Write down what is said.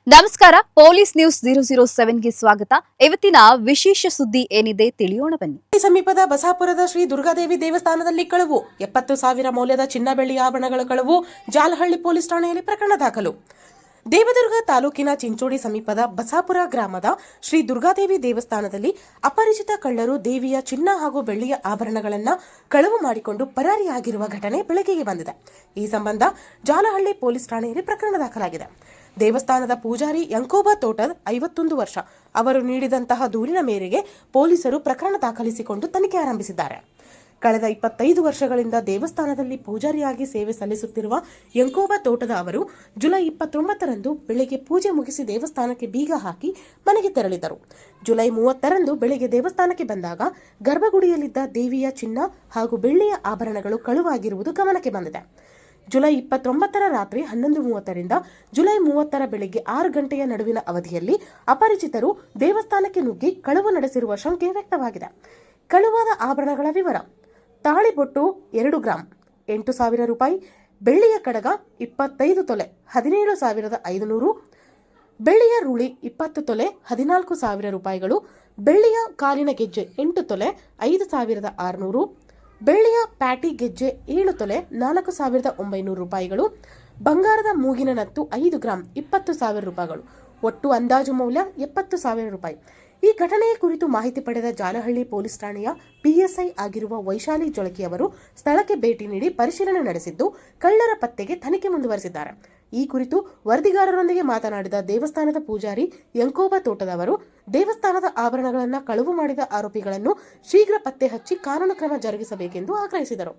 ನಮಸ್ಕಾರ, police news 007ಗೆ ಸ್ವಾಗತ. ಇವತ್ತಿನ ವಿಶೇಷ ಸುದ್ದಿ ಏನಿದೆ ತಿಳಿಯೋಣ ಬನ್ನಿ. ಸಮೀಪದ ಬಸಾಪುರದ ಶ್ರೀ ದುರ್ಗಾದೇವಿ ದೇವಸ್ಥಾನದಲ್ಲಿ ಕಳವು. 70,000 ಮೌಲ್ಯದ ಚಿನ್ನ ಬೆಳ್ಳಿ ಆಭರಣಗಳ ಕಳವು. ಜಾಲಹಳ್ಳಿ ಪೊಲೀಸ್ ಠಾಣೆಯಲ್ಲಿ ಪ್ರಕರಣ ದಾಖಲು. ದೇವದುರ್ಗ ತಾಲೂಕಿನ ಚಿಂಚೋಡಿ ಸಮೀಪದ ಬಸಾಪುರ ಗ್ರಾಮದ ಶ್ರೀ ದುರ್ಗಾದೇವಿ ದೇವಸ್ಥಾನದಲ್ಲಿ ಅಪರಿಚಿತ ಕಳ್ಳರು ದೇವಿಯ ಚಿನ್ನ ಹಾಗೂ ಬೆಳ್ಳಿಯ ಆಭರಣಗಳನ್ನು ಕಳವು ಮಾಡಿಕೊಂಡು ಪರಾರಿಯಾಗಿರುವ ಘಟನೆ ಬೆಳಕಿಗೆ ಬಂದಿದೆ. ಈ ಸಂಬಂಧ ಜಾಲಹಳ್ಳಿ ಪೊಲೀಸ್ ಠಾಣೆಯಲ್ಲಿ ಪ್ರಕರಣ ದಾಖಲಾಗಿದೆ. ದೇವಸ್ಥಾನದ ಪೂಜಾರಿ ಯಂಕೋಬಾ ತೋಟದ್ 51 ವರ್ಷ ಅವರು ನೀಡಿದಂತಹ ದೂರಿನ ಮೇರೆಗೆ ಪೊಲೀಸರು ಪ್ರಕರಣ ದಾಖಲಿಸಿಕೊಂಡು ತನಿಖೆ ಆರಂಭಿಸಿದ್ದಾರೆ. ಕಳೆದ 25 ವರ್ಷಗಳಿಂದ ದೇವಸ್ಥಾನದಲ್ಲಿ ಪೂಜಾರಿಯಾಗಿ ಸೇವೆ ಸಲ್ಲಿಸುತ್ತಿರುವ ಯಂಕೋಬಾ ತೋಟದ ಅವರು ಜುಲೈ 29ರಂದು ಬೆಳಗ್ಗೆ ಪೂಜೆ ಮುಗಿಸಿ ದೇವಸ್ಥಾನಕ್ಕೆ ಬೀಗ ಹಾಕಿ ಮನೆಗೆ ತೆರಳಿದರು. ಜುಲೈ 30ರಂದು ಬೆಳಗ್ಗೆ ದೇವಸ್ಥಾನಕ್ಕೆ ಬಂದಾಗ ಗರ್ಭಗುಡಿಯಲ್ಲಿದ್ದ ದೇವಿಯ ಚಿನ್ನ ಹಾಗೂ ಬೆಳ್ಳಿಯ ಆಭರಣಗಳು ಕಳುವಾಗಿರುವುದು ಗಮನಕ್ಕೆ ಬಂದಿದೆ. ಜುಲೈ 29ರ ರಾತ್ರಿ 11:30ರಿಂದ ಜುಲೈ 30ರ ಬೆಳಗ್ಗೆ 6 ಗಂಟೆಯ ನಡುವಿನ ಅವಧಿಯಲ್ಲಿ ಅಪರಿಚಿತರು ದೇವಸ್ಥಾನಕ್ಕೆ ನುಗ್ಗಿ ಕಳವು ನಡೆಸಿರುವ ಶಂಕೆ ವ್ಯಕ್ತವಾಗಿದೆ. ಕಳುವಾದ ಆಭರಣಗಳ ವಿವರ: ತಾಳಿಬೊಟ್ಟು 2 ಗ್ರಾಂ 8,000 ರೂಪಾಯಿ, ಬೆಳ್ಳಿಯ ಕಡಗ 25 ತೊಲೆ 17,500, ಬೆಳ್ಳಿಯ ರೂಳಿ 20 ತೊಲೆ 14,000 ರೂಪಾಯಿಗಳು, ಬೆಳ್ಳಿಯ ಕಾಲಿನ ಗೆಜ್ಜೆ 8 ತೊಲೆ 5,600, ಬೆಳ್ಳಿಯ ಪ್ಯಾಟಿ ಗೆಜ್ಜೆ 7 ತೊಲೆ 4,900 ರೂಪಾಯಿಗಳು, ಬಂಗಾರದ ಮೂಗಿನ ನತ್ತು 5 ಗ್ರಾಂ 20,000 ರೂಪಾಯಿಗಳು. ಒಟ್ಟು ಅಂದಾಜು ಮೌಲ್ಯ 70,000 ರೂಪಾಯಿ. ಈ ಘಟನೆಯ ಕುರಿತು ಮಾಹಿತಿ ಪಡೆದ ಜಾಲಹಳ್ಳಿ ಪೊಲೀಸ್ ಠಾಣೆಯ ಪಿಎಸ್ಐ ಆಗಿರುವ ವೈಶಾಲಿ ಜೊಳಕಿ ಅವರು ಸ್ಥಳಕ್ಕೆ ಭೇಟಿ ನೀಡಿ ಪರಿಶೀಲನೆ ನಡೆಸಿದ್ದು ಕಳ್ಳರ ಪತ್ತೆಗೆ ತನಿಖೆ ಮುಂದುವರೆಸಿದ್ದಾರೆ. ಈ ಕುರಿತು ವರದಿಗಾರರೊಂದಿಗೆ ಮಾತನಾಡಿದ ದೇವಸ್ಥಾನದ ಪೂಜಾರಿ ಯಂಕೋಬಾ ತೋಟದವರು ದೇವಸ್ಥಾನದ ಆಭರಣಗಳನ್ನು ಕಳವು ಮಾಡಿದ ಆರೋಪಿಗಳನ್ನು ಶೀಘ್ರ ಪತ್ತೆ ಹಚ್ಚಿ ಕಾನೂನು ಕ್ರಮ ಜರುಗಿಸಬೇಕೆಂದು ಆಗ್ರಹಿಸಿದರು.